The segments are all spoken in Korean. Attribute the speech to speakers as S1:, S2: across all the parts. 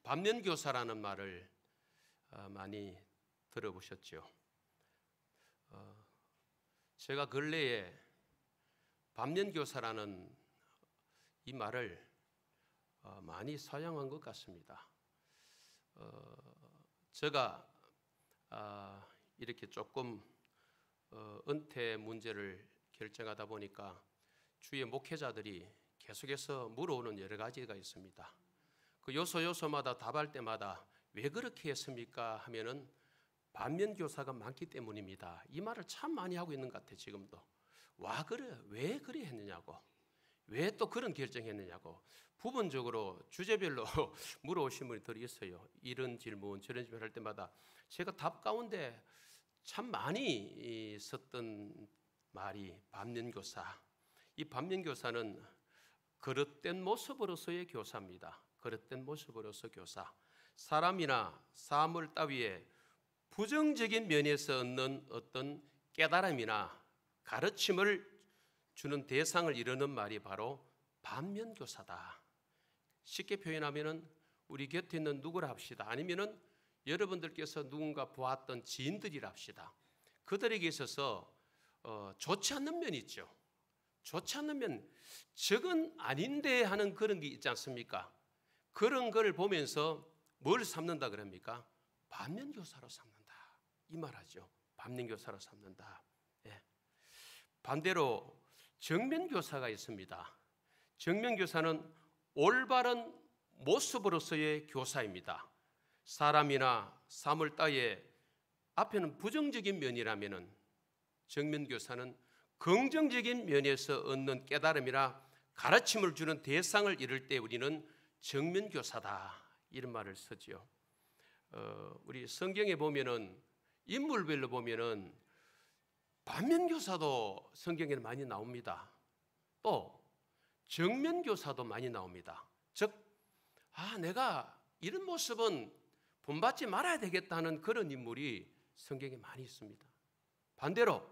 S1: 반면교사라는 말을 많이 들어보셨죠? 제가 근래에 반면교사라는 이 말을 많이 사용한 것 같습니다. 제가 이렇게 조금 은퇴 문제를 결정하다 보니까 주위의 목회자들이 계속해서 물어오는 여러 가지가 있습니다. 그 요소마다 답할 때마다 왜 그렇게 했습니까? 하면은 반면교사가 많기 때문입니다. 이 말을 참 많이 하고 있는 것 같아요. 지금도. 왜 그래 했느냐고, 왜 또 그런 결정했느냐고 부분적으로 주제별로 물어오신 분들이 있어요. 이런 질문 저런 질문 할 때마다 제가 답 가운데 참 많이 썼던 말이 반면교사. 이 반면교사는 그릇된 모습으로서의 교사입니다. 그릇된 모습으로서 교사. 사람이나 사물 따위에 부정적인 면에서 얻는 어떤 깨달음이나 가르침을 주는 대상을 이루는 말이 바로 반면교사다. 쉽게 표현하면은 우리 곁에 있는 누구라 합시다. 아니면은 여러분들께서 누군가 보았던 지인들이라 합시다. 그들에게 있어서 좋지 않는 면이 있죠. 좋지 않는 면, 저건 아닌데 하는 그런 게 있지 않습니까? 그런 걸 보면서 뭘 삼는다 그럽니까? 반면교사로 삼는다. 이 말하죠. 반면교사로 삼는다. 예. 반대로 정면교사가 있습니다. 정면교사는 올바른 모습으로서의 교사입니다. 사람이나 사물 따위에 앞에는 부정적인 면이라면은 정면교사는 긍정적인 면에서 얻는 깨달음이나 가르침을 주는 대상을 이룰 때 우리는 정면교사다. 이런 말을 쓰지요. 우리 성경에 보면은 인물별로 보면은 반면교사도 성경에 많이 나옵니다. 또 정면교사도 많이 나옵니다. 즉, 내가 이런 모습은 본받지 말아야 되겠다는 그런 인물이 성경에 많이 있습니다. 반대로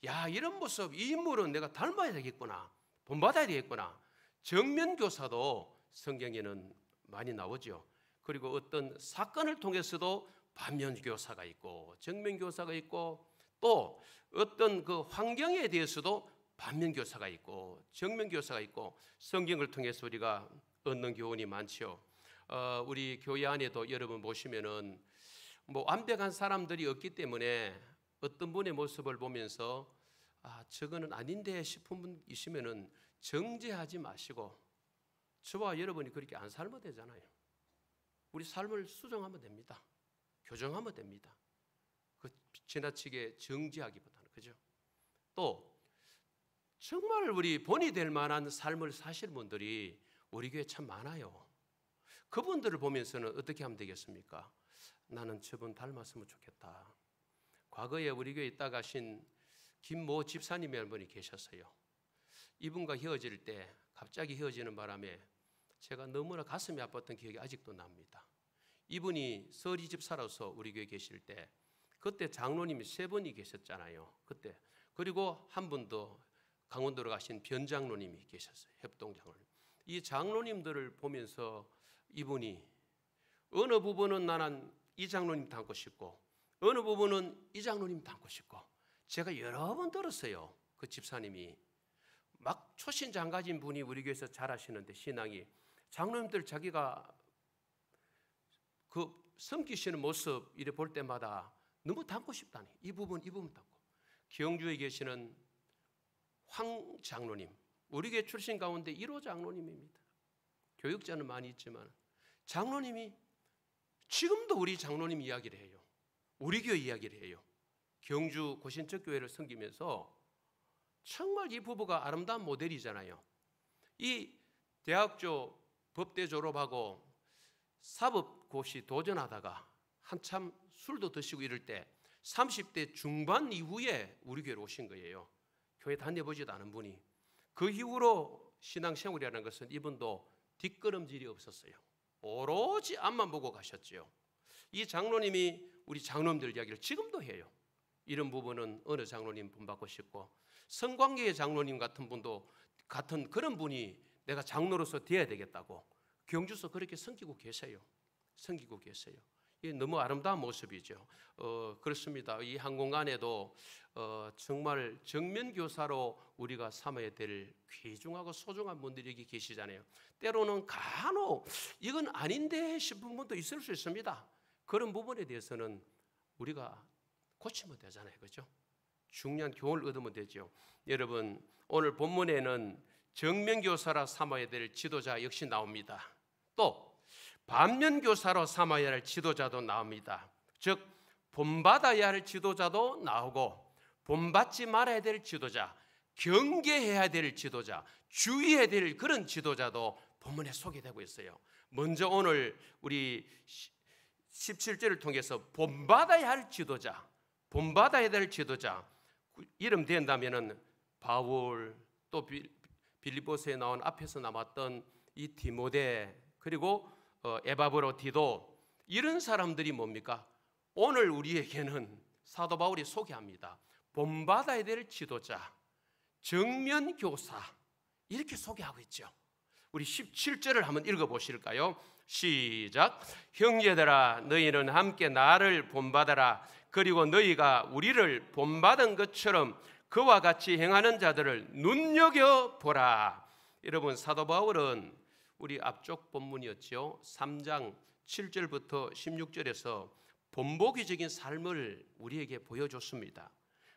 S1: 이런 모습, 이 인물은 내가 닮아야 되겠구나, 본받아야 되겠구나. 정면교사도 성경에는 많이 나오죠. 그리고 어떤 사건을 통해서도 반면교사가 있고 정면교사가 있고 또 어떤 그 환경에 대해서도 반면교사가 있고 정면교사가 있고 성경을 통해서 우리가 얻는 교훈이 많죠. 우리 교회 안에도 여러분 보시면은 완벽한 사람들이 없기 때문에 어떤 분의 모습을 보면서 저거는 아닌데 싶은 분 있으면은 정죄하지 마시고 저와 여러분이 그렇게 안 살면 되잖아요. 우리 삶을 수정하면 됩니다. 교정하면 됩니다. 지나치게 정지하기보다는, 그죠? 또 정말 우리 본이 될 만한 삶을 사실 분들이 우리 교회에 참 많아요. 그분들을 보면서는 어떻게 하면 되겠습니까? 나는 저분 닮았으면 좋겠다. 과거에 우리 교회에 있다 가신 김모 집사님이라는 분이 계셨어요. 이분과 헤어질 때 갑자기 헤어지는 바람에 제가 너무나 가슴이 아팠던 기억이 아직도 납니다. 이분이 서리 집사로서 우리 교회에 계실 때 그때 장로님이 3분이 계셨잖아요. 그때. 그리고 한 분 더 강원도로 가신 변 장로님이 계셨어요. 협동 장로님. 이 장로님들을 보면서 이분이 어느 부분은 나는 이 장로님 닮고 싶고 어느 부분은 이 장로님 닮고 싶고 제가 여러 번 들었어요. 그 집사님이 막 초신장가진 분이 우리 교회에서 잘하시는데 신앙이 장로님들 자기가 그 섬기시는 모습 이래 볼 때마다 너무 닮고 싶다니. 이 부분 닮고. 경주에 계시는 황 장로님, 우리 교회 출신 가운데 1호 장로님입니다. 교육자는 많이 있지만 장로님이 지금도 우리 장로님 이야기를 해요. 우리 교회 이야기를 해요. 경주 고신척 교회를 섬기면서 정말 이 부부가 아름다운 모델이잖아요. 이 대학교 법대 졸업하고 사법고시 도전하다가 한참 술도 드시고 이럴 때 30대 중반 이후에 우리 교회로 오신 거예요. 교회 다녀보지도 않은 분이. 그 이후로 신앙생활이라는 것은 이분도 뒷걸음질이 없었어요. 오로지 앞만 보고 가셨죠. 이 장로님이 우리 장로님들 이야기를 지금도 해요. 이런 부분은 어느 장로님 본받고 싶고 성관계의 장로님 같은 분도 같은 그런 분이 내가 장로로서 되어야 되겠다고 경주서 그렇게 섬기고 계세요. 섬기고 계세요. 이게 너무 아름다운 모습이죠. 그렇습니다. 이 한 공간에도 정말 정면교사로 우리가 삼아야 될 귀중하고 소중한 분들이 여기 계시잖아요. 때로는 간혹 이건 아닌데 싶은 분도 있을 수 있습니다. 그런 부분에 대해서는 우리가 고치면 되잖아요. 그렇죠? 중요한 교훈을 얻으면 되죠. 여러분, 오늘 본문에는 정면교사라 삼아야 될 지도자 역시 나옵니다. 또 반면교사로 삼아야 할 지도자도 나옵니다. 즉 본받아야 할 지도자도 나오고 본받지 말아야 될 지도자, 경계해야 될 지도자, 주의해야 될 그런 지도자도 본문에 소개되고 있어요. 먼저 오늘 우리 17절을 통해서 본받아야 할 지도자, 본받아야 될 지도자 이름 된다면은 바울, 또 빌립보서에 나온 앞에서 나왔던 이 디모데, 그리고 에바브로 디도, 이런 사람들이 뭡니까? 오늘 우리에게는 사도 바울이 소개합니다. 본받아야 될 지도자, 정면교사, 이렇게 소개하고 있죠. 우리 17절을 한번 읽어보실까요? 시작. 형제들아, 너희는 함께 나를 본받아라. 그리고 너희가 우리를 본받은 것처럼 그와 같이 행하는 자들을 눈여겨보라. 여러분, 사도 바울은 우리 앞쪽 본문이었죠. 3장 7절부터 16절에서 본보기적인 삶을 우리에게 보여줬습니다.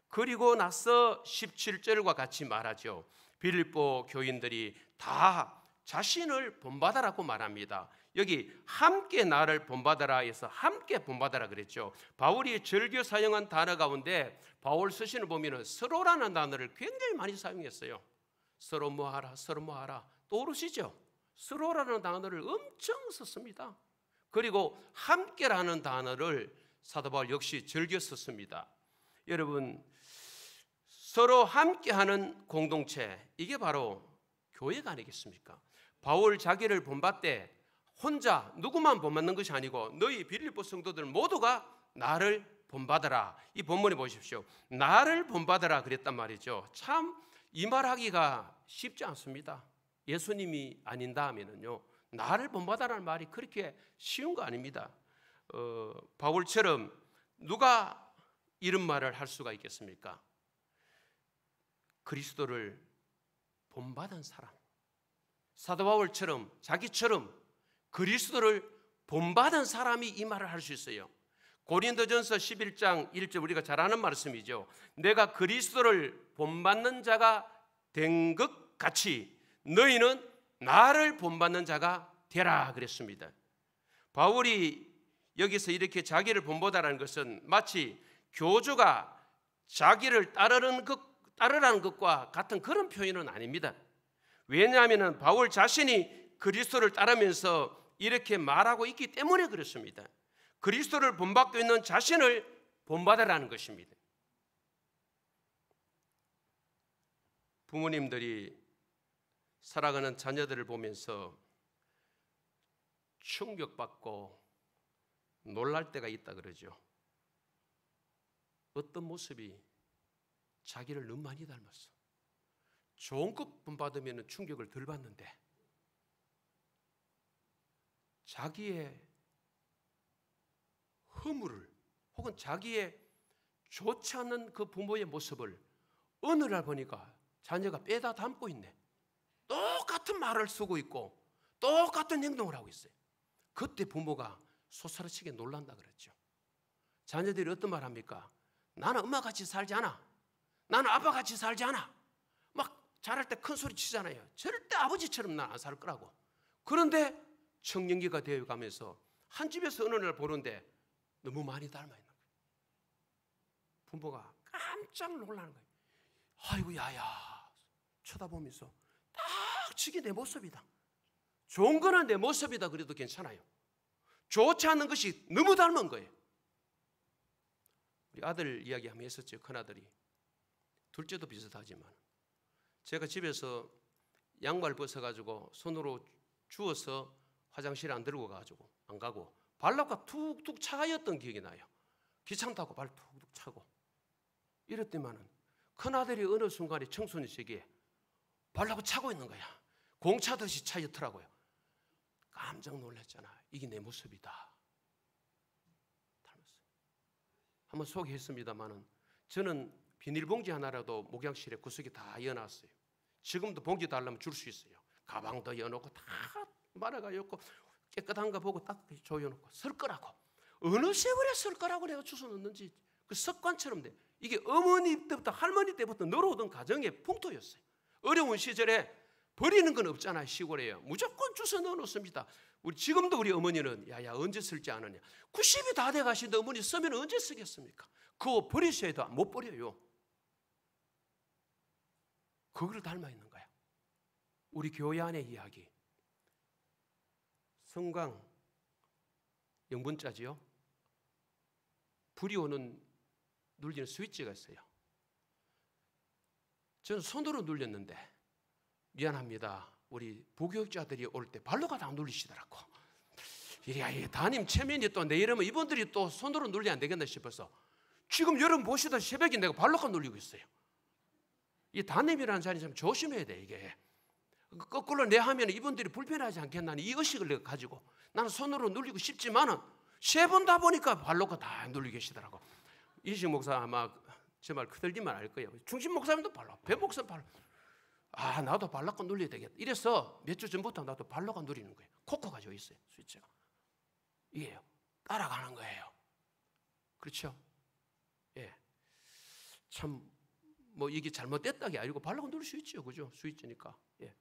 S1: 그리고 나서 17절과 같이 말하죠. 빌립보 교인들이 다 자신을 본받아라고 말합니다. 여기 함께 나를 본받아라 해서 함께 본받아라 그랬죠. 바울이 즐겨 사용한 단어 가운데 바울 서신을 보면 서로라는 단어를 굉장히 많이 사용했어요. 서로 뭐하라, 서로 뭐하라. 떠오르시죠? 서로라는 단어를 엄청 썼습니다. 그리고 함께라는 단어를 사도 바울 역시 즐겨 썼습니다. 여러분, 서로 함께하는 공동체, 이게 바로 교회가 아니겠습니까? 바울 자기를 본받되 혼자 누구만 본받는 것이 아니고 너희 빌립보 성도들 모두가 나를 본받아라. 이 본문에 보십시오. 나를 본받아라 그랬단 말이죠. 참 이 말하기가 쉽지 않습니다. 예수님이 아닌다 하면은요, 나를 본받아라는 말이 그렇게 쉬운 거 아닙니다. 바울처럼 누가 이런 말을 할 수가 있겠습니까? 그리스도를 본받은 사람, 사도 바울처럼 자기처럼 그리스도를 본받은 사람이 이 말을 할 수 있어요. 고린도전서 11장 1절 우리가 잘 아는 말씀이죠. 내가 그리스도를 본받는 자가 된 것 같이 너희는 나를 본받는 자가 되라 그랬습니다. 바울이 여기서 이렇게 자기를 본보다라는 것은 마치 교주가 자기를 따르라는 것과 같은 그런 표현은 아닙니다. 왜냐하면 바울 자신이 그리스도를 따르면서 이렇게 말하고 있기 때문에 그렇습니다. 그리스도를 본받고 있는 자신을 본받으라는 것입니다. 부모님들이 살아가는 자녀들을 보면서 충격받고 놀랄 때가 있다 그러죠. 어떤 모습이 자기를 너무 많이 닮았어. 좋은 것 본받으면 충격을 덜 받는데 자기의 허물을 혹은 자기의 좋지 않은 그 부모의 모습을 어느 날 보니까 자녀가 빼다 담고 있네. 똑같은 말을 쓰고 있고 똑같은 행동을 하고 있어요. 그때 부모가 소스라치게 놀란다 그랬죠. 자녀들이 어떤 말 합니까? 나는 엄마 같이 살지 않아. 나는 아빠 같이 살지 않아. 막 자랄 때 큰 소리 치잖아요. 절대 아버지처럼 난 안 살 거라고. 그런데 청년기가 되어가면서 한 집에서 어느 날 보는데 너무 많이 닮아 있는 거예요. 부모가 깜짝 놀라는 거예요. 아이고 야야 쳐다보면서 딱 저게 내 모습이다. 좋은 거는 내 모습이다 그래도 괜찮아요. 좋지 않은 것이 너무 닮은 거예요. 우리 아들 이야기 한번 했었죠. 큰아들이. 둘째도 비슷하지만 제가 집에서 양말 벗어가지고 손으로 주워서 화장실에 안 들고 가가지고 안 가고 발락과 툭툭 차였던 기억이 나요. 귀찮다고 발 툭툭 차고 이랬더니만은 큰아들이 어느 순간에 청소년 시기에 발락고 차고 있는 거야. 공 차듯이 차였더라고요. 깜짝 놀랐잖아. 이게 내 모습이다. 한번 소개했습니다만은 저는 비닐봉지 하나라도 목양실에 구석에 다 이어놨어요. 지금도 봉지 달라면 줄 수 있어요. 가방도 이어놓고 다 말아가 였고 깨끗한 거 보고 딱 조여놓고 설 거라고. 어느 세월에 설 거라고 내가 주워 넣는지 그 습관처럼 돼. 이게 어머니 때부터 할머니 때부터 늘어오던 가정의 풍토였어요. 어려운 시절에 버리는 건 없잖아요. 시골에요. 무조건 주워 넣어놓습니다. 지금도 우리 어머니는 야야 언제 쓸지 않으냐. 90이 다 돼가시는데 어머니 쓰면 언제 쓰겠습니까? 그거 버리셔야 해도 못 버려요. 그걸 닮아 있는 거야. 우리 교회 안의 이야기. 성광 영분자지요. 불이 오는 눌리는 스위치가 있어요. 저는 손으로 눌렸는데 미안합니다. 우리 부교육자들이 올 때 발로가 다 눌리시더라고. 이래 담임 체면이 또 내 이러면 이분들이 또 손으로 눌리면 안 되겠나 싶어서 지금 여러분 보시다 새벽에 내가 발로가 눌리고 있어요. 이 담임이라는 자리 참 조심해야 돼. 이게 거꾸로 내 하면 이분들이 불편하지 않겠나니 이 의식을 내가 가지고 나는 손으로 눌리고 싶지만은 세 번 다 보니까 발로가 다 눌리고 계시더라고. 이식 목사 아마 제 말 그들기만 알 거예요. 중심 목사님도 발로, 배 목사 발로. 아 나도 발로가 눌려야 되겠다. 이래서 몇 주 전부터 나도 발로가 누리는 거예요. 코코가 져 있어요. 스위치가. 이게요. 따라가는 거예요. 그렇죠? 예. 참 뭐 이게 잘못됐다는 게 아니고 발로가 누릴 수 있죠, 그죠? 스위치니까. 예.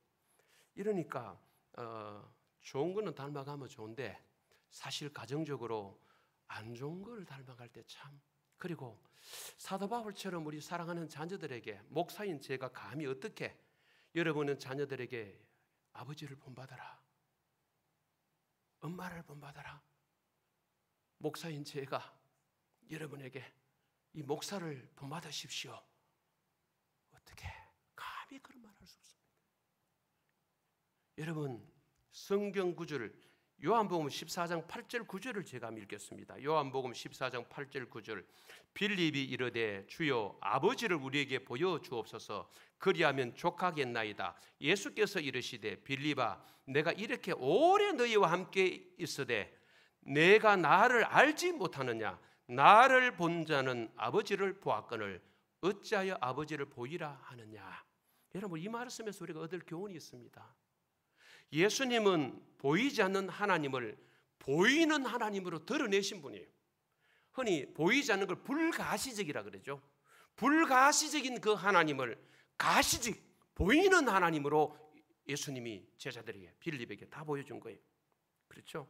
S1: 이러니까 좋은 거는 닮아가면 좋은데 사실 가정적으로 안 좋은 걸 닮아갈 때 참. 그리고 사도 바울처럼 우리 사랑하는 자녀들에게 목사인 제가 감히 어떻게 여러분은 자녀들에게 아버지를 본받아라, 엄마를 본받아라. 목사인 제가 여러분에게 이 목사를 본받으십시오. 어떻게 감히 그런 말 할 수 없습니다. 여러분 성경 구절 요한복음 14장 8절 9절을 제가 읽겠습니다. 요한복음 14장 8절 9절 빌립이 이르되 주여 아버지를 우리에게 보여주옵소서 그리하면 족하겠나이다. 예수께서 이르시되 빌립아 내가 이렇게 오래 너희와 함께 있으되 내가 나를 알지 못하느냐. 나를 본 자는 아버지를 보았거늘 어찌하여 아버지를 보이라 하느냐. 여러분 이 말을 쓰면서 우리가 얻을 교훈이 있습니다. 예수님은 보이지 않는 하나님을 보이는 하나님으로 드러내신 분이에요. 흔히 보이지 않는 걸 불가시적이라 그러죠. 불가시적인 그 하나님을 가시적 보이는 하나님으로 예수님이 제자들에게 빌립에게 다 보여준 거예요. 그렇죠?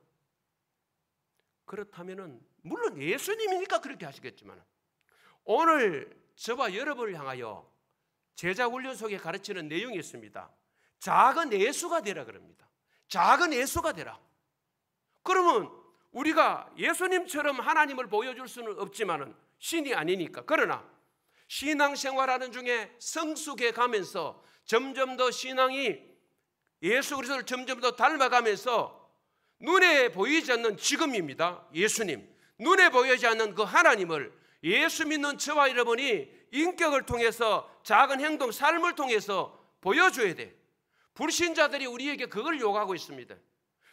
S1: 그렇다면은 물론 예수님이니까 그렇게 하시겠지만 오늘 저와 여러분을 향하여 제자 훈련 속에 가르치는 내용이 있습니다. 작은 예수가 되라 그럽니다. 작은 예수가 되라. 그러면 우리가 예수님처럼 하나님을 보여줄 수는 없지만은 신이 아니니까. 그러나 신앙생활하는 중에 성숙해 가면서 점점 더 신앙이 예수 그리스도를 점점 더 닮아가면서 눈에 보이지 않는 지금입니다. 예수님. 눈에 보이지 않는 그 하나님을 예수 믿는 저와 여러분이 인격을 통해서 작은 행동, 삶을 통해서 보여줘야 돼. 불신자들이 우리에게 그걸 요구하고 있습니다.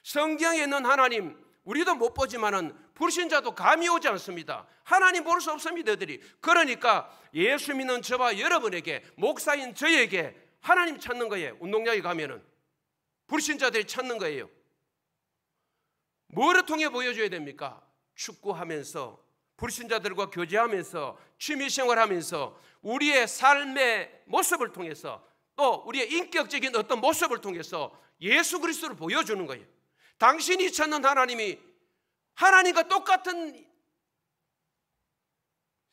S1: 성경에 있는 하나님 우리도 못 보지만은 불신자도 감이 오지 않습니다. 하나님 볼 수 없습니다. 그들이. 그러니까 예수 믿는 저와 여러분에게 목사인 저에게 하나님 찾는 거예요. 운동장에 가면은 불신자들이 찾는 거예요. 뭐를 통해 보여줘야 됩니까? 축구하면서 불신자들과 교제하면서 취미생활하면서 우리의 삶의 모습을 통해서 또 우리의 인격적인 어떤 모습을 통해서 예수 그리스도를 보여주는 거예요. 당신이 찾는 하나님이 하나님과 똑같은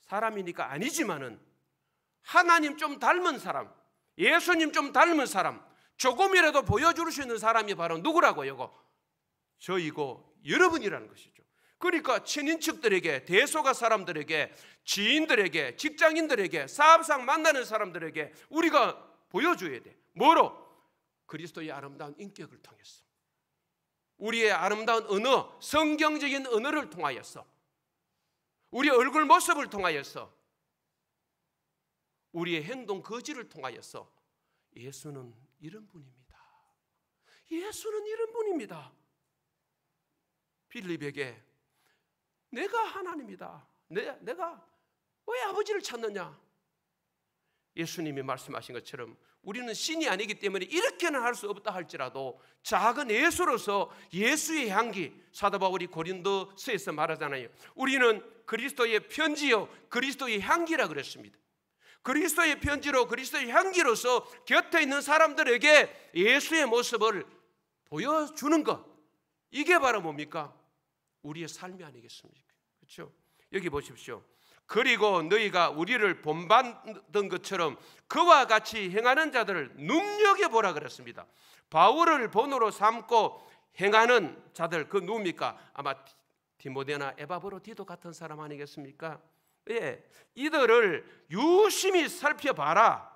S1: 사람이니까 아니지만은 하나님 좀 닮은 사람, 예수님 좀 닮은 사람, 조금이라도 보여줄 수 있는 사람이 바로 누구라고요? 저이고 여러분이라는 것이죠. 그러니까 친인척들에게, 대소가 사람들에게, 지인들에게, 직장인들에게, 사업상 만나는 사람들에게 우리가 보여줘야 돼. 뭐로? 그리스도의 아름다운 인격을 통해서, 우리의 아름다운 언어, 성경적인 언어를 통하여서, 우리의 얼굴 모습을 통하여서, 우리의 행동 거지를 통하여서 예수는 이런 분입니다. 예수는 이런 분입니다. 빌립에게 내가 하나님이다. 내가 왜 아버지를 찾느냐? 예수님이 말씀하신 것처럼 우리는 신이 아니기 때문에 이렇게는 할 수 없다 할지라도 작은 예수로서 예수의 향기, 사도 바울이 고린도서에서 말하잖아요. 우리는 그리스도의 편지요 그리스도의 향기라 그랬습니다. 그리스도의 편지로 그리스도의 향기로서 곁에 있는 사람들에게 예수의 모습을 보여주는 것, 이게 바로 뭡니까? 우리의 삶이 아니겠습니까? 그렇죠? 여기 보십시오. 그리고 너희가 우리를 본받던 것처럼 그와 같이 행하는 자들을 눈여겨보라 그랬습니다. 바울을 본으로 삼고 행하는 자들, 그 누굽니까? 아마 디모데나 에바브로디도 같은 사람 아니겠습니까? 예, 이들을 유심히 살펴봐라.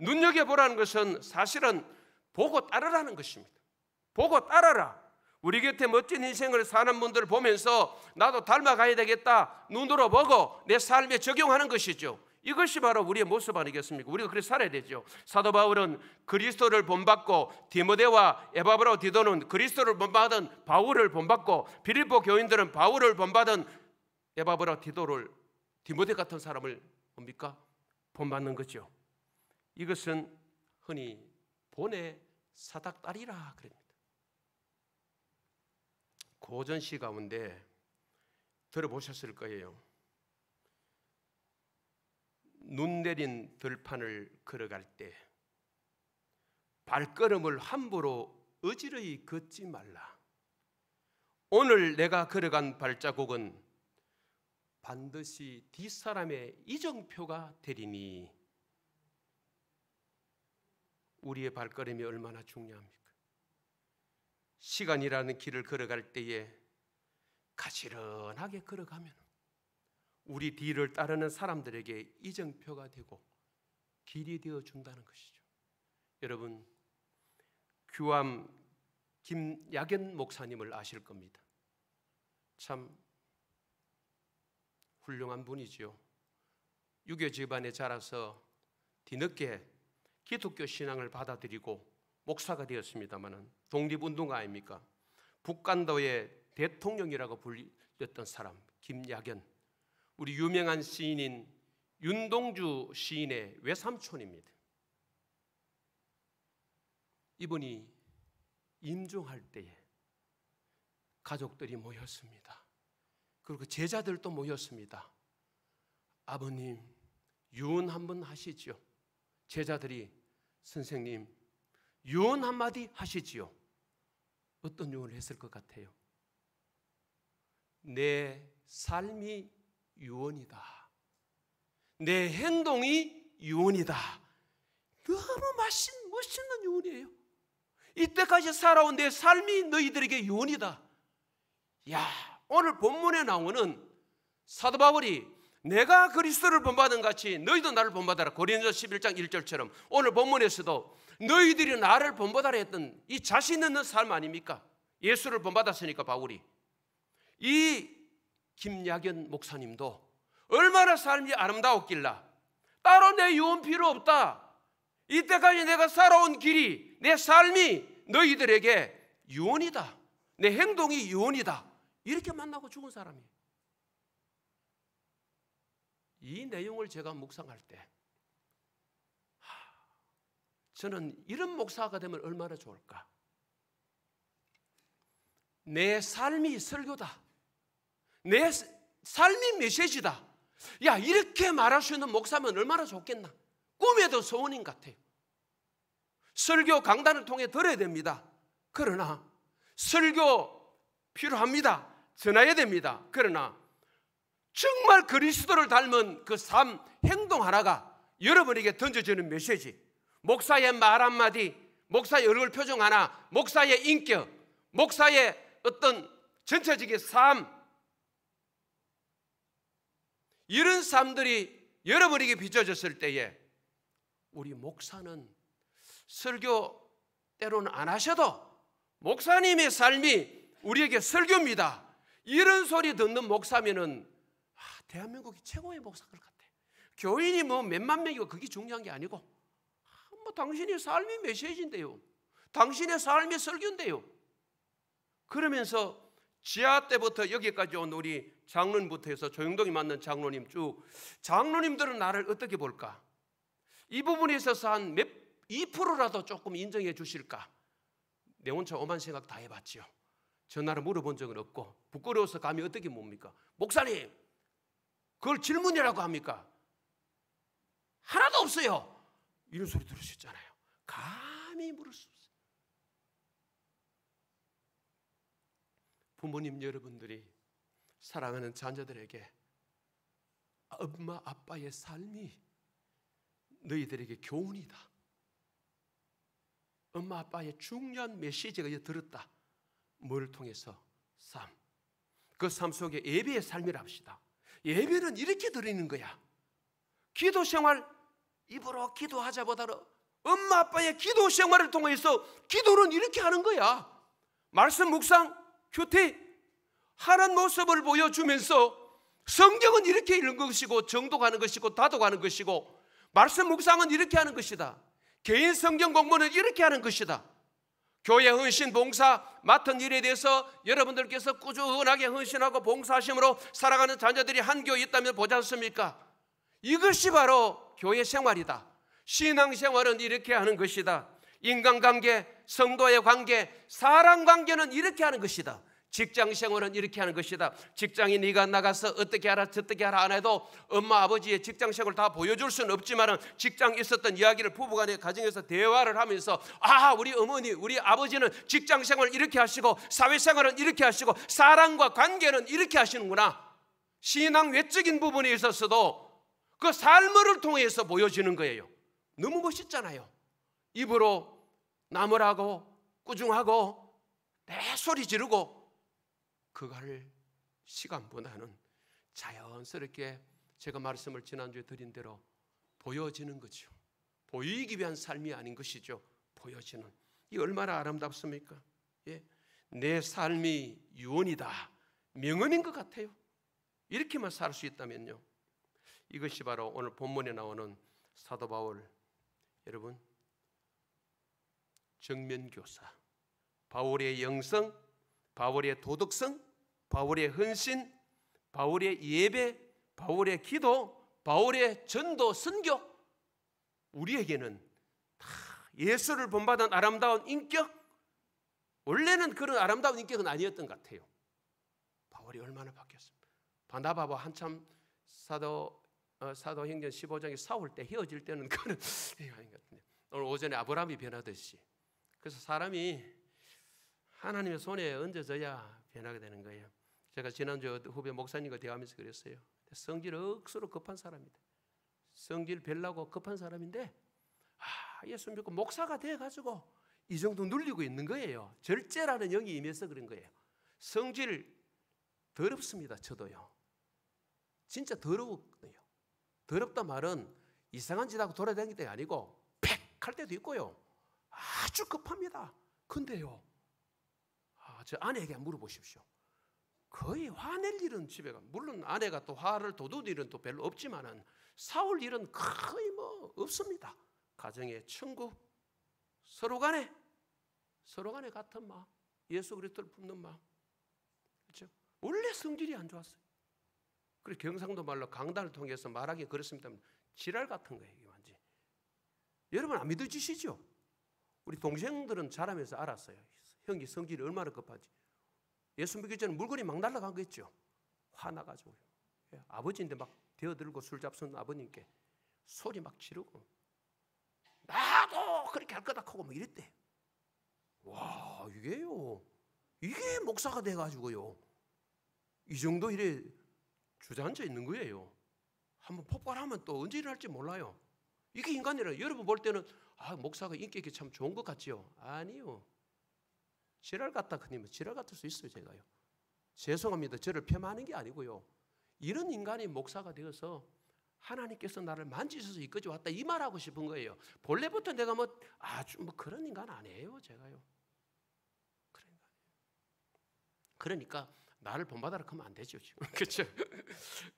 S1: 눈여겨보라는 것은 사실은 보고 따르라는 것입니다. 보고 따라라. 우리 곁에 멋진 인생을 사는 분들을 보면서 나도 닮아가야 되겠다, 눈으로 보고 내 삶에 적용하는 것이죠. 이것이 바로 우리의 모습 아니겠습니까? 우리가 그렇게 살아야 되죠. 사도 바울은 그리스도를 본받고, 디모데와 에바브로디도는 그리스도를 본받은 바울을 본받고, 빌립보 교인들은 바울을 본받은 에바브로디도를, 디모데 같은 사람을 뭡니까? 본받는 거죠. 이것은 흔히 본의 사닥다리라 그럽니다. 고전시 가운데 들어보셨을 거예요. 눈 내린 들판을 걸어갈 때 발걸음을 함부로 어지러이 걷지 말라. 오늘 내가 걸어간 발자국은 반드시 뒷사람의 이정표가 되리니. 우리의 발걸음이 얼마나 중요합니까? 시간이라는 길을 걸어갈 때에 가지런하게 걸어가면 우리 뒤를 따르는 사람들에게 이정표가 되고 길이 되어 준다는 것이죠. 여러분, 규암 김야견 목사님을 아실 겁니다. 참 훌륭한 분이지요. 유교 집안에 자라서 뒤늦게 기독교 신앙을 받아들이고 목사가 되었습니다마는 독립운동가 아닙니까? 북간도의 대통령이라고 불렸던 사람 김야견, 우리 유명한 시인인 윤동주 시인의 외삼촌입니다. 이분이 임종할 때에 가족들이 모였습니다. 그리고 제자들도 모였습니다. 아버님, 유언 한번 하시죠. 제자들이 선생님, 유언 한마디 하시지요. 어떤 유언을 했을 것 같아요? 내 삶이 유언이다. 내 행동이 유언이다. 너무 멋있는 유언이에요. 이때까지 살아온 내 삶이 너희들에게 유언이다. 야, 오늘 본문에 나오는 사도 바울이 내가 그리스도를 본받은 같이 너희도 나를 본받아라. 고린도서 11장 1절처럼 오늘 본문에서도 너희들이 나를 본받아라 했던 이 자신 있는 삶 아닙니까? 예수를 본받았으니까 바울이. 이 김야견 목사님도 얼마나 삶이 아름다웠길라. 따로 내 유언 필요 없다. 이때까지 내가 살아온 길이, 내 삶이 너희들에게 유언이다. 내 행동이 유언이다. 이렇게 만나고 죽은 사람이에요. 이 내용을 제가 묵상할 때 저는 이런 목사가 되면 얼마나 좋을까? 내 삶이 설교다. 내 삶이 메시지다. 야, 이렇게 말할 수 있는 목사면 얼마나 좋겠나? 꿈에도 소원인 같아요. 설교 강단을 통해 들어야 됩니다. 그러나 설교 필요합니다. 전해야 됩니다. 그러나 정말 그리스도를 닮은 그 삶, 행동 하나가 여러분에게 던져지는 메시지, 목사의 말 한마디, 목사의 얼굴 표정 하나, 목사의 인격, 목사의 어떤 전체적인 삶, 이런 삶들이 여러분에게 비춰졌을 때에 우리 목사는 설교 때로는 안 하셔도 목사님의 삶이 우리에게 설교입니다. 이런 소리 듣는 목사면은 대한민국이 최고의 목사들 같아. 교인이 뭐 몇만 명이고 그게 중요한 게 아니고 뭐 당신의 삶이 메시지인데요. 당신의 삶이 설교인데요. 그러면서 지하 때부터 여기까지 온 우리 장로님부터 해서 조영동이 맞는 장로님 쭉 장로님들은 나를 어떻게 볼까? 이 부분에 있어서 한 2%라도 조금 인정해 주실까? 내 혼자 오만 생각 다 해봤죠. 전화로 물어본 적은 없고 부끄러워서 감히 어떻게 뭡니까? 목사님 그걸 질문이라고 합니까? 하나도 없어요. 이런 소리 들으셨잖아요. 감히 물을 수 없어요. 부모님 여러분들이 사랑하는 자녀들에게 엄마 아빠의 삶이 너희들에게 교훈이다. 엄마 아빠의 중요한 메시지가 들었다. 뭘 통해서? 삶. 그 삶 속에 예배의 삶이라 합시다. 예배는 이렇게 드리는 거야. 기도 생활 입으로 기도하자보다는 엄마 아빠의 기도 생활을 통해서 기도는 이렇게 하는 거야. 말씀 묵상, 큐티 하는 모습을 보여주면서 성경은 이렇게 읽는 것이고 정독하는 것이고 다독하는 것이고 말씀 묵상은 이렇게 하는 것이다. 개인 성경 공부는 이렇게 하는 것이다. 교회 헌신 봉사 맡은 일에 대해서 여러분들께서 꾸준하게 헌신하고 봉사하심으로 살아가는 자녀들이 한 교회 있다면 보지 않습니까? 이것이 바로 교회 생활이다. 신앙생활은 이렇게 하는 것이다. 인간관계, 성도의 관계, 사람관계는 이렇게 하는 것이다. 직장생활은 이렇게 하는 것이다. 직장에 네가 나가서 어떻게 하라 저떻게 하라 안 해도 엄마 아버지의 직장생활을 다 보여줄 수는 없지만 직장에 있었던 이야기를 부부간의 가정에서 대화를 하면서 우리 어머니 우리 아버지는 직장생활을 이렇게 하시고 사회생활은 이렇게 하시고 사람과 관계는 이렇게 하시는구나. 신앙 외적인 부분에 있어서도 그 삶을 통해서 보여지는 거예요. 너무 멋있잖아요. 입으로 나무라고 꾸중하고 내 소리 지르고 그거를 시간보다는 자연스럽게 제가 말씀을 지난주에 드린 대로 보여지는 거죠. 보이기 위한 삶이 아닌 것이죠. 보여지는. 이 얼마나 아름답습니까? 예. 내 삶이 유언이다. 명언인 것 같아요. 이렇게만 살 수 있다면요. 이것이 바로 오늘 본문에 나오는 사도 바울, 여러분 정면교사, 바울의 영성, 바울의 도덕성, 바울의 헌신, 바울의 예배, 바울의 기도, 바울의 전도, 선교, 우리에게는 다 예수를 본받은 아름다운 인격, 원래는 그런 아름다운 인격은 아니었던 것 같아요. 바울이 얼마나 바뀌었습니까? 바나바와 한참 사도행전 15장에 싸울 때 헤어질 때는 그런 아닌 것 같은데 오늘 오전에 아브라함이 변하듯이 그래서 사람이 하나님의 손에 얹어져야 변하게 되는 거예요. 제가 지난주 후배 목사님과 대화하면서 그랬어요. 성질 억수로 급한 사람이다. 성질 별나고 급한 사람인데 예수 믿고 목사가 돼가지고 이 정도 눌리고 있는 거예요. 절제라는 영이 임해서 그런 거예요. 성질 더럽습니다. 저도요. 진짜 더러워요. 더럽다 말은 이상한 짓 하고 돌아다니는 게 아니고 팩 할 때도 있고요. 아주 급합니다. 근데요. 저 아내에게 물어보십시오. 거의 화낼 일은 집에 가. 물론 아내가 또 화를 돋울 일은 또 별로 없지만은 싸울 일은 거의 뭐 없습니다. 가정의 천국, 서로 간에 같은 마음, 예수 그리스도를 품는 마음, 그렇죠? 원래 성질이 안 좋았어요. 그리고 경상도 말로 강단을 통해서 말하기 그렇습니다. 지랄 같은 거예요, 이게 완전. 여러분 안 믿어지시죠? 우리 동생들은 자라면서 알았어요. 형이 성질이 얼마나 급한지. 예수 믿기 전에 물건이 막 날아간 거 있죠. 화나가지고 아버지인데 막 대어들고 술 잡수는 아버님께 소리 막 지르고 나도 그렇게 할 거다 하고 막 이랬대. 와 이게 목사가 돼가지고요 이 정도 이래 주저앉아 있는 거예요. 한번 폭발하면 또 언제 일어날지 몰라요. 이게 인간이라. 여러분 볼 때는 목사가 인격이 참 좋은 것 같지요. 아니요. 지랄 같다 그러면 지랄 같을 수 있어요. 제가요. 죄송합니다. 저를 폄하하는 게 아니고요. 이런 인간이 목사가 되어서 하나님께서 나를 만지셔서 이까지 왔다 이 말하고 싶은 거예요. 본래부터 내가 아주 그런 인간 아니에요. 제가요. 그러니까 나를 본받아라 하면 안 되죠. 지금. 그렇죠?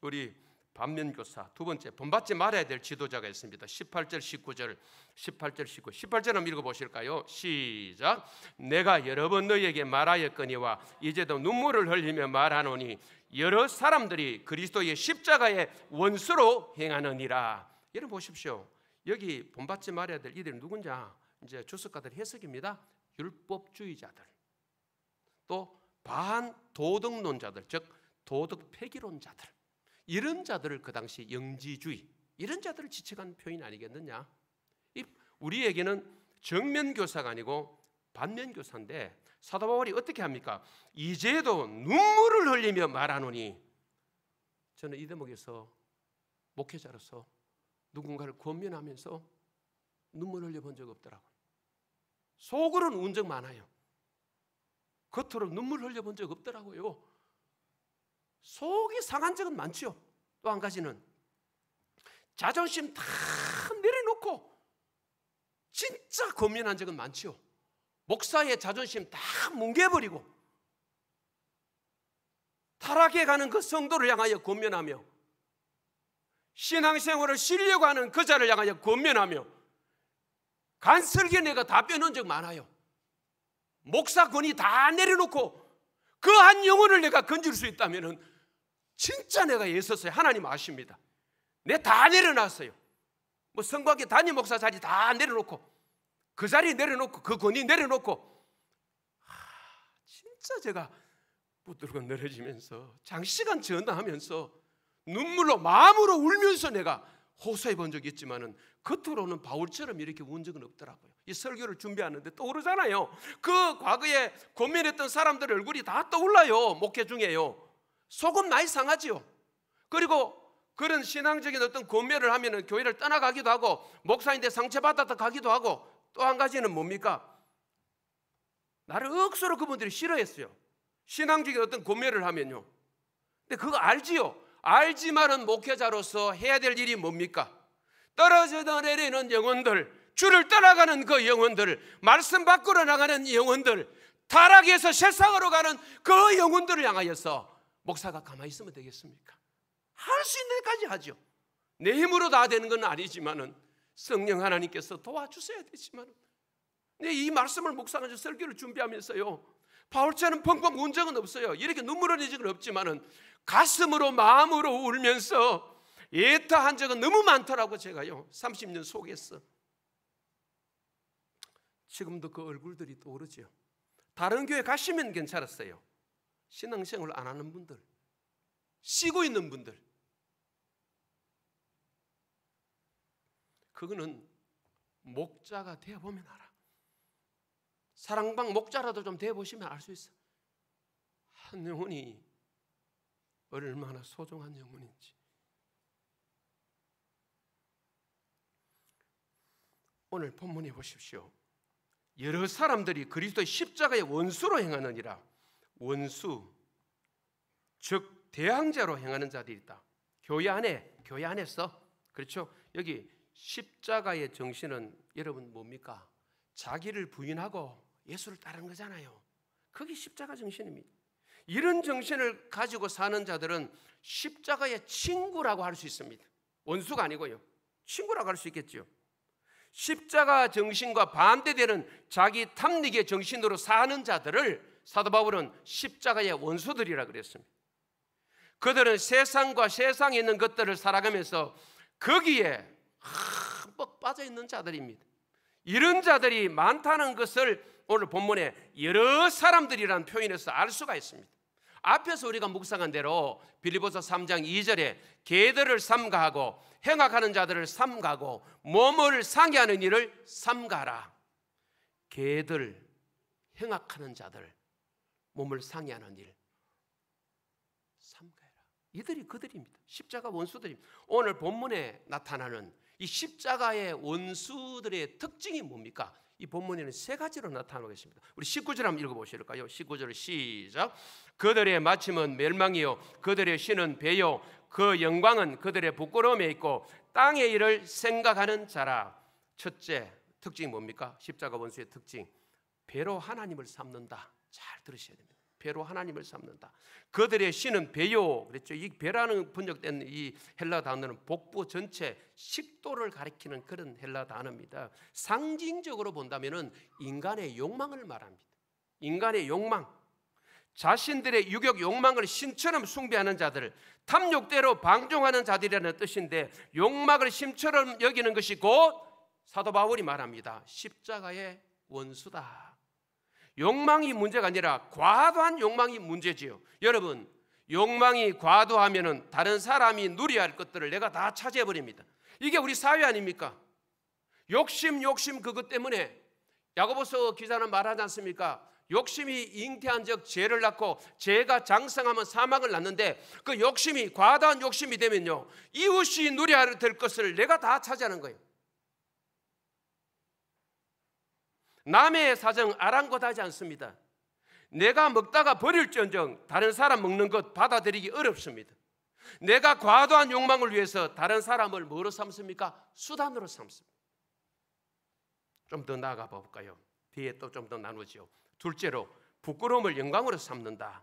S1: 우리 반면교사. 두 번째, 본받지 말아야 될 지도자가 있습니다. 18절 19절 18절 한번 읽어보실까요? 시작. 내가 여러 번 너희에게 말하였거니와 이제도 눈물을 흘리며 말하노니 여러 사람들이 그리스도의 십자가의 원수로 행하느니라. 여러분 보십시오. 여기 본받지 말아야 될 이들이 누구냐? 이제 주석가들 해석입니다. 율법주의자들, 또 반도덕론자들, 즉 도덕 폐기론자들, 이런 자들을 그 당시 영지주의, 이런 자들을 지칭한 표현 아니겠느냐? 우리에게는 정면교사가 아니고 반면교사인데 사도 바울이 어떻게 합니까? 이제도 눈물을 흘리며 말하노니. 저는 이 대목에서 목회자로서 누군가를 권면하면서 눈물 흘려본 적 없더라고요. 속으로는 운 적 많아요. 겉으로 눈물 흘려본 적 없더라고요. 속이 상한 적은 많죠. 또 한 가지는 자존심 다 내려놓고 진짜 고민한 적은 많죠. 목사의 자존심 다 뭉개버리고 타락해 가는 그 성도를 향하여 권면하며 신앙생활을 쉬려고 하는 그 자를 향하여 권면하며 간설계 내가 다 빼놓은 적 많아요. 목사 권위 다 내려놓고 그 한 영혼을 내가 건질 수 있다면 진짜 내가 애썼어요. 하나님 아십니다. 내 다 내려놨어요. 뭐 성곽의 단임 목사 자리 다 내려놓고 그 자리 내려놓고 그 권위 내려놓고 진짜 제가 붙들고 늘어지면서 장시간 전화하면서 눈물로 마음으로 울면서 내가 호소해 본 적이 있지만은 겉으로는 바울처럼 이렇게 운 적은 없더라고요. 이 설교를 준비하는데 떠오르잖아요. 그 과거에 고민했던 사람들 얼굴이 다 떠올라요. 목회 중에요. 속은 많이 상하지요. 그리고 그런 신앙적인 어떤 고민을 하면은 교회를 떠나가기도 하고 목사인데 상처받았다 가기도 하고 또 한 가지는 뭡니까? 나를 억수로 그분들이 싫어했어요. 신앙적인 어떤 고민을 하면요. 근데 그거 알지요. 알지만은 목회자로서 해야 될 일이 뭡니까? 떨어져 내리는 영혼들, 주를 떠나가는 그 영혼들, 말씀 밖으로 나가는 영혼들, 타락해서 세상으로 가는 그 영혼들을 향하여서 목사가 가만히 있으면 되겠습니까? 할 수 있는 데까지 하죠. 내 힘으로 다 되는 건 아니지만은 성령 하나님께서 도와주셔야 되지만은 이 말씀을 묵상하면서 설교를 준비하면서요, 바울처럼 펑펑 운 적은 없어요. 이렇게 눈물 흘린 적은 없지만은 가슴으로 마음으로 울면서 애타한 적은 너무 많더라고. 제가요 30년 속에서 지금도 그 얼굴들이 떠오르죠. 다른 교회 가시면 괜찮았어요. 신앙생활 안 하는 분들, 쉬고 있는 분들, 그거는 목자가 되어보면 알아. 사랑방 목자라도 좀 되어보시면 알 수 있어. 한 영혼이 얼마나 소중한 영혼인지. 오늘 본문에 보십시오. 여러 사람들이 그리스도의 십자가의 원수로 행하느니라. 원수, 즉 대항자로 행하는 자들이 있다. 교회 안에서. 그렇죠? 여기 십자가의 정신은 여러분 뭡니까? 자기를 부인하고 예수를 따르는 거잖아요. 그게 십자가 정신입니다. 이런 정신을 가지고 사는 자들은 십자가의 친구라고 할 수 있습니다. 원수가 아니고요. 친구라고 할 수 있겠죠. 십자가 정신과 반대되는 자기 탐닉의 정신으로 사는 자들을 사도 바울은 십자가의 원수들이라 그랬습니다. 그들은 세상과 세상에 있는 것들을 살아가면서 거기에 뻑 빠져 있는 자들입니다. 이런 자들이 많다는 것을 오늘 본문에 여러 사람들이라는 표현에서 알 수가 있습니다. 앞에서 우리가 묵상한 대로 빌립보서 3장 2절에 개들을 삼가하고 행악하는 자들을 삼가고 몸을 상해하는 일을 삼가라. 개들, 행악하는 자들, 몸을 상해하는 일 삼가해라. 이들이 그들입니다. 십자가 원수들입니다. 오늘 본문에 나타나는 이 십자가의 원수들의 특징이 뭡니까? 이 본문에는 세 가지로 나타나고 있습니다. 우리 19절 한번 읽어보실까요? 19절 시작. 그들의 마침은 멸망이요 그들의 신은 배요 그 영광은 그들의 부끄러움에 있고 땅의 일을 생각하는 자라. 첫째 특징이 뭡니까? 십자가 원수의 특징, 배로 하나님을 삼는다. 잘 들으셔야 됩니다. 배로 하나님을 삼는다. 그들의 신은 배요. 그랬죠. 이 배라는 번역된 이 헬라 단어는 복부 전체 식도를 가리키는 그런 헬라 단어입니다. 상징적으로 본다면은 인간의 욕망을 말합니다. 인간의 욕망, 자신들의 유격 욕망을 신처럼 숭배하는 자들, 탐욕대로 방종하는 자들이라는 뜻인데, 욕망을 신처럼 여기는 것이 곧 사도 바울이 말합니다. 십자가의 원수다. 욕망이 문제가 아니라 과도한 욕망이 문제지요. 여러분, 욕망이 과도하면은 다른 사람이 누려야 할 것들을 내가 다 차지해버립니다. 이게 우리 사회 아닙니까? 욕심 그것 때문에 야고보서 기자는 말하지 않습니까? 욕심이 잉태한 적 죄를 낳고 죄가 장성하면 사망을 낳는데, 그 욕심이 과다한 욕심이 되면요, 이웃이 누려야 될 것을 내가 다 차지하는 거예요. 남의 사정 아랑곳하지 않습니다. 내가 먹다가 버릴지언정 다른 사람 먹는 것 받아들이기 어렵습니다. 내가 과도한 욕망을 위해서 다른 사람을 뭐로 삼습니까? 수단으로 삼습니다. 좀 더 나아가 볼까요? 뒤에 또 좀 더 나누죠. 둘째로, 부끄러움을 영광으로 삼는다.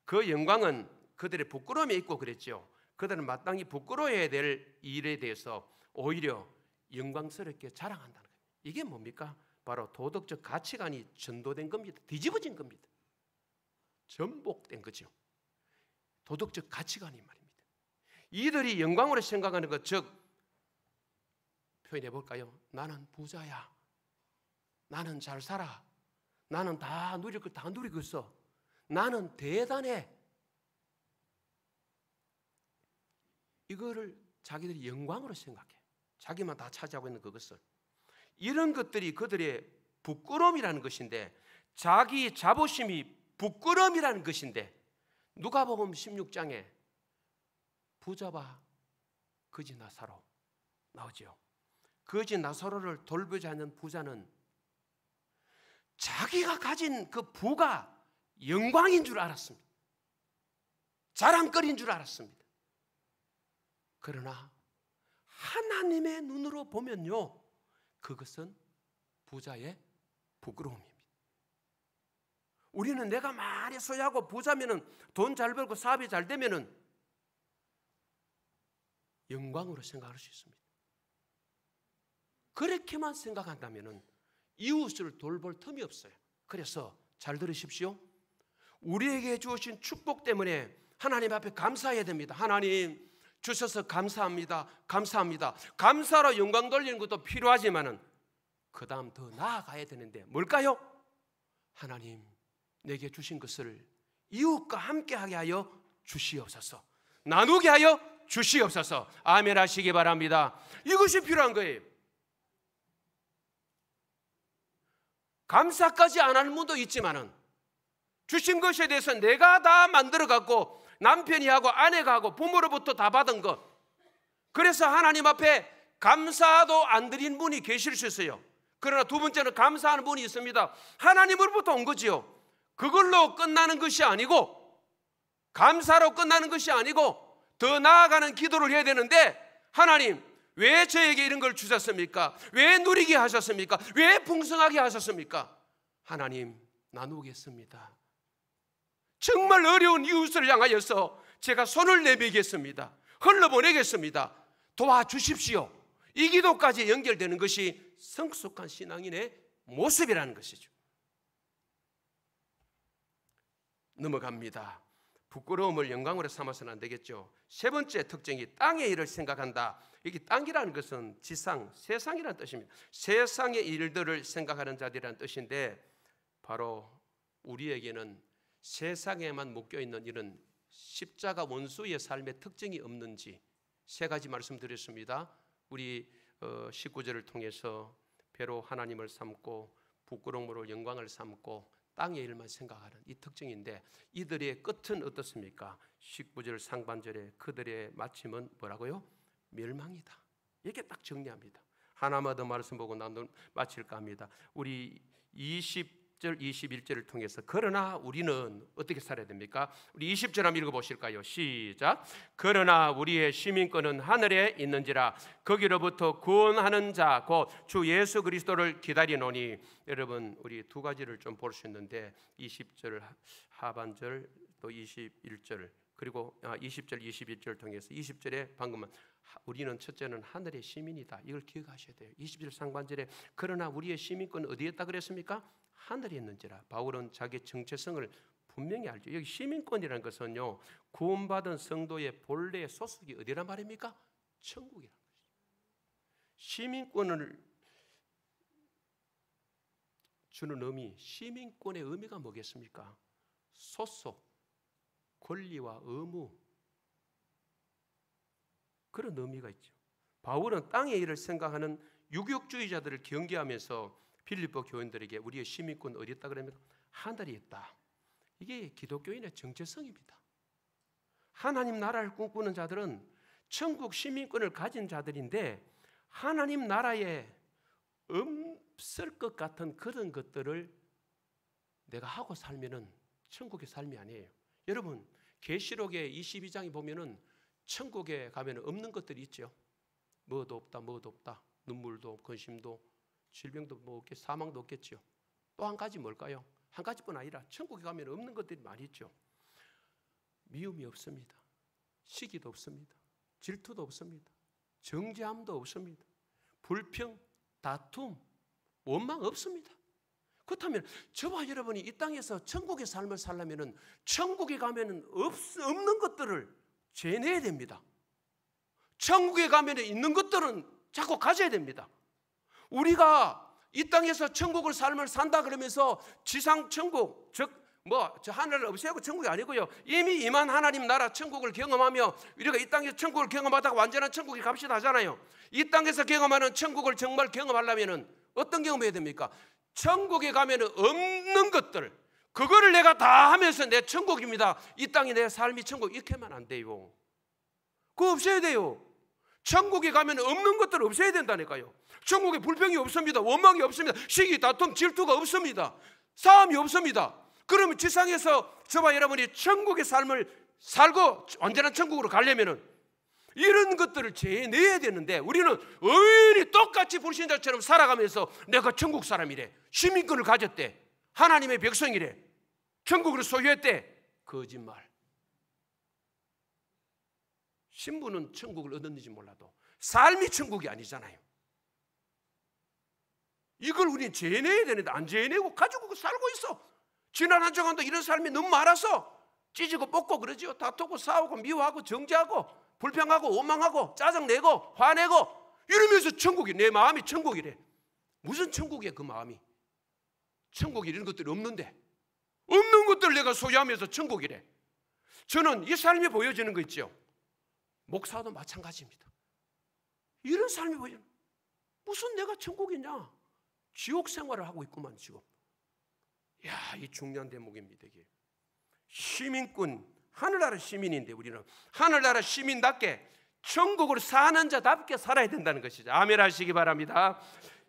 S1: 그 영광은 그들의 부끄러움에 있고 그랬죠. 그들은 마땅히 부끄러워해야 될 일에 대해서 오히려 영광스럽게 자랑한다는 거예요. 이게 뭡니까? 바로 도덕적 가치관이 전도된 겁니다. 뒤집어진 겁니다. 전복된 거죠. 도덕적 가치관이 말입니다. 이들이 영광으로 생각하는 것, 즉 표현해 볼까요? 나는 부자야. 나는 잘 살아. 나는 다 누릴 걸 다 누리고 있어. 나는 대단해. 이거를 자기들이 영광으로 생각해. 자기만 다 차지하고 있는 그것을. 이런 것들이 그들의 부끄러움이라는 것인데, 자기 자부심이 부끄러움이라는 것인데, 누가복음 16장에 부자와 거지 나사로 나오죠. 거지 나사로를 돌보지 않는 부자는 자기가 가진 그 부가 영광인 줄 알았습니다. 자랑거리인 줄 알았습니다. 그러나 하나님의 눈으로 보면요, 그것은 부자의 부끄러움입니다. 우리는 내가 많이 소유하고 부자면은, 돈 잘 벌고 사업이 잘 되면은 영광으로 생각할 수 있습니다. 그렇게만 생각한다면은 이웃을 돌볼 틈이 없어요. 그래서 잘 들으십시오. 우리에게 주어진 축복 때문에 하나님 앞에 감사해야 됩니다. 하나님 주셔서 감사합니다. 감사합니다. 감사로 영광 돌리는 것도 필요하지만은 그 다음 더 나아가야 되는데 뭘까요? 하나님, 내게 주신 것을 이웃과 함께하게 하여 주시옵소서. 나누게 하여 주시옵소서. 아멘 하시기 바랍니다. 이것이 필요한 거예요. 감사까지 안 하는 분도 있지만은 주신 것에 대해서 내가 다 만들어 갖고 남편이 하고 아내가 하고 부모로부터 다 받은 것, 그래서 하나님 앞에 감사도 안 드린 분이 계실 수 있어요. 그러나 두 번째는 감사하는 분이 있습니다. 하나님으로부터 온 거지요. 그걸로 끝나는 것이 아니고, 감사로 끝나는 것이 아니고 더 나아가는 기도를 해야 되는데, 하나님 왜 저에게 이런 걸 주셨습니까? 왜 누리게 하셨습니까? 왜 풍성하게 하셨습니까? 하나님, 나누겠습니다. 정말 어려운 이웃을 향하여서 제가 손을 내밀겠습니다. 흘러보내겠습니다. 도와주십시오. 이 기도까지 연결되는 것이 성숙한 신앙인의 모습이라는 것이죠. 넘어갑니다. 부끄러움을 영광으로 삼아서는 안 되겠죠. 세 번째 특징이 땅의 일을 생각한다. 여기 땅이라는 것은 지상, 세상이라는 뜻입니다. 세상의 일들을 생각하는 자들이라는 뜻인데, 바로 우리에게는 세상에만 묶여있는 이런 십자가 원수의 삶의 특징이 없는지 세 가지 말씀드렸습니다. 우리 19절을 통해서 배로 하나님을 삼고 부끄러움으로 영광을 삼고 땅의 일만 생각하는 이 특징인데, 이들의 끝은 어떻습니까? 19절 상반절에 그들의 마침은 뭐라고요? 멸망이다. 이렇게 딱 정리합니다. 하나만 더 말씀 보고 나는 마칠까 합니다. 우리 20절 21절을 통해서 그러나 우리는 어떻게 살아야 됩니까? 우리 20절 한번 읽어보실까요? 시작. 그러나 우리의 시민권은 하늘에 있는지라 거기로부터 구원하는 자 곧 주 예수 그리스도를 기다리노니. 여러분 우리 두 가지를 좀 볼 수 있는데 20절 하반절 또 21절 그리고 20절 21절을 통해서 20절에 방금은 우리는 첫째는 하늘의 시민이다. 이걸 기억하셔야 돼요. 20절 상반절에 그러나 우리의 시민권은 어디에 있다 그랬습니까? 하늘에 있는지라. 바울은 자기 정체성을 분명히 알죠. 여기 시민권이라는 것은요, 구원받은 성도의 본래의 소속이 어디란 말입니까? 천국이라는 것이죠. 시민권을 주는 의미, 시민권의 의미가 뭐겠습니까? 소속, 권리와 의무, 그런 의미가 있죠. 바울은 땅의 일을 생각하는 유격주의자들을 경계하면서 빌립보 교인들에게 우리의 시민권 어디 있다 그럽니까? 하늘에 있다. 이게 기독교인의 정체성입니다. 하나님 나라를 꿈꾸는 자들은 천국 시민권을 가진 자들인데 하나님 나라에 없을 것 같은 그런 것들을 내가 하고 살면은 천국의 삶이 아니에요. 여러분 계시록의 22장에 보면은 천국에 가면 없는 것들이 있죠. 뭐도 없다, 뭐도 없다. 눈물도, 근심도, 질병도 뭐 없겠, 사망도 없겠죠. 또 한 가지 뭘까요? 한 가지뿐 아니라 천국에 가면 없는 것들이 많이 있죠. 미움이 없습니다. 시기도 없습니다. 질투도 없습니다. 정죄함도 없습니다. 불평, 다툼, 원망 없습니다. 그렇다면 저와 여러분이 이 땅에서 천국의 삶을 살려면은 천국에 가면은 없는 것들을 죄내야 됩니다. 천국에 가면 있는 것들은 자꾸 가져야 됩니다. 우리가 이 땅에서 천국을 삶을 산다 그러면서 지상 천국, 즉 저 하늘을 없애고 천국이 아니고요. 이미 임한 하나님 나라 천국을 경험하며 우리가 이 땅에서 천국을 경험하다가 완전한 천국에 갑시다 하잖아요. 이 땅에서 경험하는 천국을 정말 경험하려면은 어떤 경험해야 됩니까? 천국에 가면은 없는 것들, 그거를 내가 다 하면서 내 천국입니다. 이 땅이 내 삶이 천국 이렇게만 안 돼요. 그거 없어야 돼요. 천국에 가면 없는 것들 없어야 된다니까요. 천국에 불평이 없습니다. 원망이 없습니다. 시기, 다툼, 질투가 없습니다. 싸움이 없습니다. 그러면 지상에서 저와 여러분이 천국의 삶을 살고 완전한 천국으로 가려면은 이런 것들을 제내야 되는데 우리는 의인이 똑같이 불신자처럼 살아가면서 내가 천국 사람이래, 시민권을 가졌대, 하나님의 백성이래, 천국을 소유했대. 거짓말. 신분은 천국을 얻었는지 몰라도 삶이 천국이 아니잖아요. 이걸 우리는 재내야 되는데 안 재내고 가지고 살고 있어. 지난 한 주간도 이런 삶이 너무 많아서 찢고 뽑고 그러죠. 다투고 싸우고 미워하고 정죄하고 불평하고 원망하고 짜증내고 화내고 이러면서 천국이, 내 마음이 천국이래. 무슨 천국이야 그 마음이. 천국이 이런 것들이 없는데, 없는 것들을 내가 소유하면서 천국이래. 저는 이 삶이 보여지는 거 있죠. 목사도 마찬가지입니다. 이런 삶이 보여요. 무슨 내가 천국이냐? 지옥 생활을 하고 있구만 지금. 야, 이 중요한 대목입니다. 이게 시민권, 하늘나라 시민인데 우리는 하늘나라 시민답게 천국으로 사는 자답게 살아야 된다는 것이죠. 아멘 하시기 바랍니다.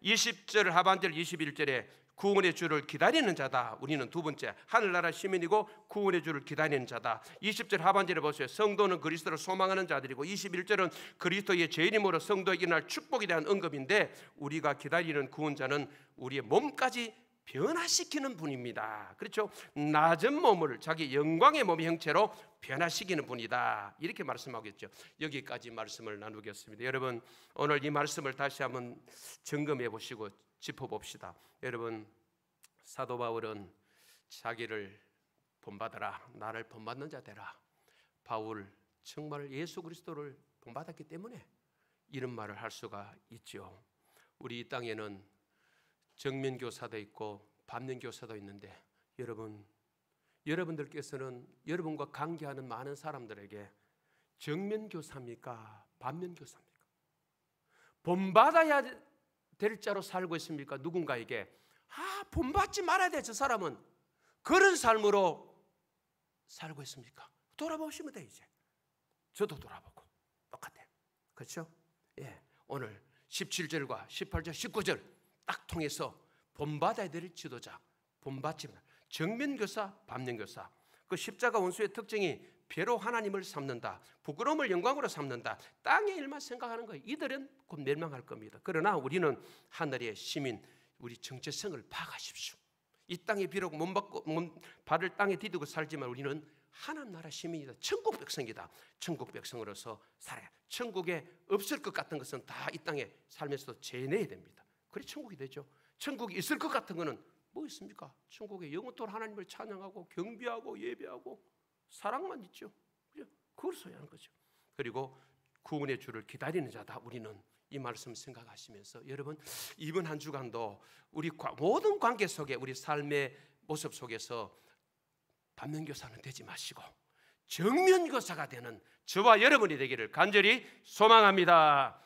S1: 20절 하반절 21절에 구원의 주를 기다리는 자다. 우리는 두 번째 하늘나라 시민이고 구원의 주를 기다리는 자다. 20절 하반절에 보세요. 성도는 그리스도를 소망하는 자들이고 21절은 그리스도의 재림으로 성도에 일어날 축복에 대한 언급인데 우리가 기다리는 구원자는 우리의 몸까지 변화시키는 분입니다. 그렇죠? 낮은 몸을 자기 영광의 몸의 형체로 변화시키는 분이다. 이렇게 말씀하겠죠. 여기까지 말씀을 나누겠습니다. 여러분 오늘 이 말씀을 다시 한번 점검해 보시고 짚어봅시다. 여러분 사도 바울은 자기를 본받아라, 나를 본받는 자 되라. 바울 정말 예수 그리스도를 본받았기 때문에 이런 말을 할 수가 있죠. 우리 이 땅에는 정면교사도 있고 반면교사도 있는데 여러분들께서는 여러분과 관계하는 많은 사람들에게 정면교사입니까? 반면교사입니까? 본받아야 될 자로 살고 있습니까? 누군가에게 본받지 말아야 돼 저 사람은, 그런 삶으로 살고 있습니까? 돌아보시면 돼. 이제 저도 돌아보고 똑같아요. 그렇죠? 예, 오늘 17절과 18절 19절 딱 통해서 본받아야 될 지도자, 본받지 말. 정면교사, 반면교사. 그 십자가 원수의 특징이 배로 하나님을 삼는다. 부끄러움을 영광으로 삼는다. 땅의 일만 생각하는 거예요. 이들은 곧 멸망할 겁니다. 그러나 우리는 하늘의 시민, 우리 정체성을 파악하십시오. 이 땅에 비록 발을 땅에 디디고 살지만 우리는 하나님 나라 시민이다. 천국 백성이다. 천국 백성으로서 살아야. 천국에 없을 것 같은 것은 다 이 땅에 살면서 재내야 됩니다. 그래 천국이 되죠. 천국이 있을 것 같은 것은 뭐 있습니까? 천국에 영원토록 하나님을 찬양하고 경배하고 예배하고 사랑만 있죠. 그걸 소유하는 거죠. 그리고 구원의 주를 기다리는 자다. 우리는 이 말씀 생각하시면서 여러분 이번 한 주간도 우리 모든 관계 속에 우리 삶의 모습 속에서 반면교사는 되지 마시고 정면교사가 되는 저와 여러분이 되기를 간절히 소망합니다.